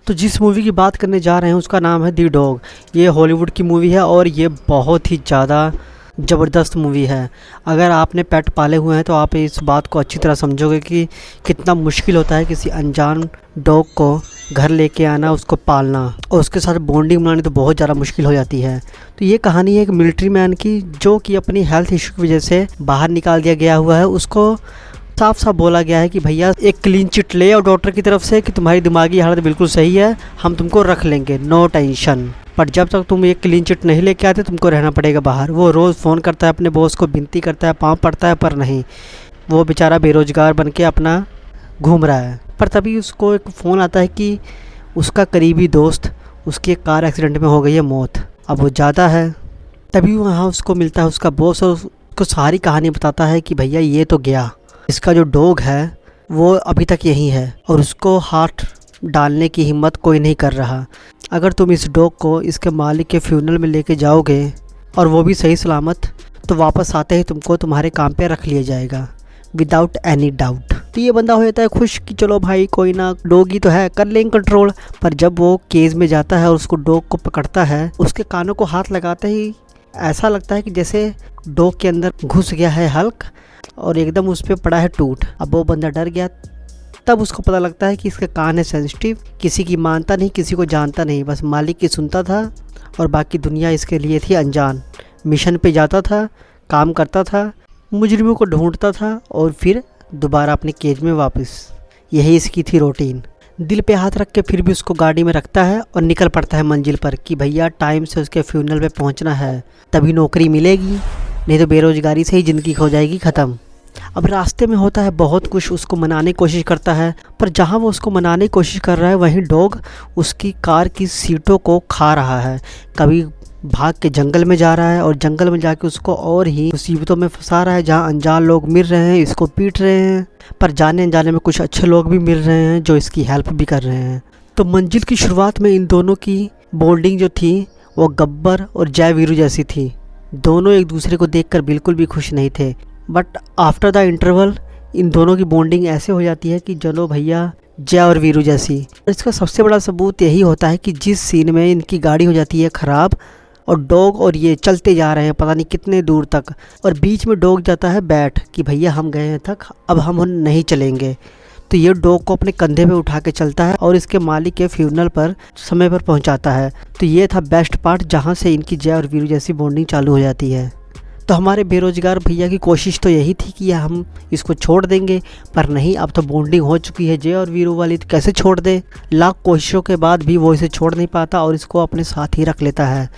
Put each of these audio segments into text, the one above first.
तो जिस मूवी की बात करने जा रहे हैं उसका नाम है दी डॉग। ये हॉलीवुड की मूवी है और ये बहुत ही ज़्यादा ज़बरदस्त मूवी है। अगर आपने पेट पाले हुए हैं तो आप इस बात को अच्छी तरह समझोगे कि कितना मुश्किल होता है किसी अनजान डॉग को घर लेके आना, उसको पालना और उसके साथ बॉन्डिंग बनानी तो बहुत ज़्यादा मुश्किल हो जाती है। तो ये कहानी है एक मिलिट्री मैन की जो कि अपनी हेल्थ इशू की वजह से बाहर निकाल दिया गया हुआ है। उसको साफ साफ बोला गया है कि भैया एक क्लीन चिट ले और डॉक्टर की तरफ से कि तुम्हारी दिमागी हालत बिल्कुल सही है, हम तुमको रख लेंगे, नो टेंशन। पर जब तक तुम एक क्लीन चिट नहीं लेके आते तुमको रहना पड़ेगा बाहर। वो रोज़ फ़ोन करता है अपने बॉस को, विनती करता है, पाँव पड़ता है, पर नहीं, वो बेचारा बेरोज़गार बन के अपना घूम रहा है। पर तभी उसको एक फ़ोन आता है कि उसका करीबी दोस्त उसकी एक कार एक्सीडेंट में हो गई है मौत। अब वो जाता है, तभी वहाँ उसको मिलता है उसका बॉस और उसको सारी कहानी बताता है कि भैया ये तो गया, इसका जो डॉग है वो अभी तक यहीं है और उसको हाथ डालने की हिम्मत कोई नहीं कर रहा। अगर तुम इस डॉग को इसके मालिक के फ्यूनरल में लेके जाओगे और वो भी सही सलामत, तो वापस आते ही तुमको तुम्हारे काम पे रख लिया जाएगा विदाउट एनी डाउट। तो ये बंदा हो जाता है खुश कि चलो भाई कोई ना, डॉग ही तो है, कर लेंगे कंट्रोल। पर जब वो केज में जाता है और उसको डॉग को पकड़ता है, उसके कानों को हाथ लगाते ही ऐसा लगता है कि जैसे डॉग के अंदर घुस गया है हल्क और एकदम उस पर पड़ा है टूट। अब वो बंदा डर गया। तब उसको पता लगता है कि इसके कान है सेंसिटिव, किसी की मानता नहीं, किसी को जानता नहीं, बस मालिक की सुनता था और बाकी दुनिया इसके लिए थी अनजान। मिशन पे जाता था, काम करता था, मुजरिमों को ढूंढता था और फिर दोबारा अपने केज में वापस। यही इसकी थी रूटीन। दिल पे हाथ रख के फिर भी उसको गाड़ी में रखता है और निकल पड़ता है मंजिल पर कि भैया टाइम से उसके फ्यूनरल पे पहुंचना है, तभी नौकरी मिलेगी, नहीं तो बेरोज़गारी से ही ज़िंदगी हो जाएगी ख़त्म। अब रास्ते में होता है बहुत कुछ, उसको मनाने की कोशिश करता है, पर जहाँ वो उसको मनाने की कोशिश कर रहा है वहीं डॉग उसकी कार की सीटों को खा रहा है। कभी भाग के जंगल में जा रहा है और जंगल में जाके उसको और ही मुसीबतों में फंसा रहा है, जहाँ अनजान लोग मिल रहे हैं, इसको पीट रहे हैं, पर जाने अनजाने में कुछ अच्छे लोग भी मिल रहे हैं जो इसकी हेल्प भी कर रहे हैं। तो मंजिल की शुरुआत में इन दोनों की बॉन्डिंग जो थी वो गब्बर और जय वीरू जैसी थी। दोनों एक दूसरे को देखकर बिल्कुल भी खुश नहीं थे, बट आफ्टर द इंटरवल इन दोनों की बॉन्डिंग ऐसे हो जाती है कि चलो भैया जय और वीरू जैसी। इसका सबसे बड़ा सबूत यही होता है कि जिस सीन में इनकी गाड़ी हो जाती है ख़राब और डॉग और ये चलते जा रहे हैं पता नहीं कितने दूर तक, और बीच में डॉग जाता है बैठ कि भैया हम गए हैं थक, अब हम नहीं चलेंगे। तो ये डॉग को अपने कंधे पे उठा के चलता है और इसके मालिक के फ्यूनरल पर समय पर पहुंचाता है। तो ये था बेस्ट पार्ट जहां से इनकी जय और वीरू जैसी बॉन्डिंग चालू हो जाती है। तो हमारे बेरोज़गार भैया की कोशिश तो यही थी कि हम इसको छोड़ देंगे, पर नहीं, अब तो बॉन्डिंग हो चुकी है जय और वीरू वाली, तो कैसे छोड़ दे। लाख कोशिशों के बाद भी वो इसे छोड़ नहीं पाता और इसको अपने साथ ही रख लेता है।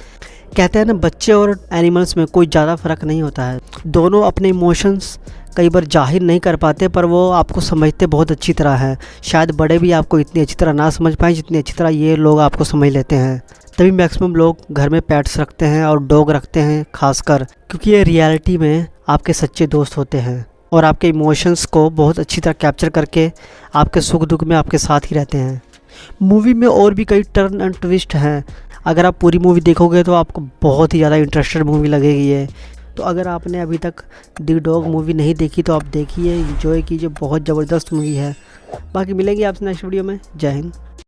कहते हैं ना, बच्चे और एनिमल्स में कोई ज़्यादा फ़र्क नहीं होता है। दोनों अपने इमोशंस कई बार जाहिर नहीं कर पाते, पर वो आपको समझते बहुत अच्छी तरह हैं। शायद बड़े भी आपको इतनी अच्छी तरह ना समझ पाएँ जितनी अच्छी तरह ये लोग आपको समझ लेते हैं। तभी मैक्सिमम लोग घर में पेट्स रखते हैं और डॉग रखते हैं खासकर, क्योंकि ये रियलिटी में आपके सच्चे दोस्त होते हैं और आपके इमोशंस को बहुत अच्छी तरह कैप्चर करके आपके सुख दुख में आपके साथ ही रहते हैं। मूवी में और भी कई टर्न एंड ट्विस्ट हैं। अगर आप पूरी मूवी देखोगे तो आपको बहुत ही ज़्यादा इंटरेस्टेड मूवी लगेगी ये। तो अगर आपने अभी तक दी डॉग मूवी नहीं देखी तो आप देखिए, एंजॉय कीजिए, बहुत ज़बरदस्त मूवी है। बाकी मिलेंगे आपसे नेक्स्ट वीडियो में। जय हिंद।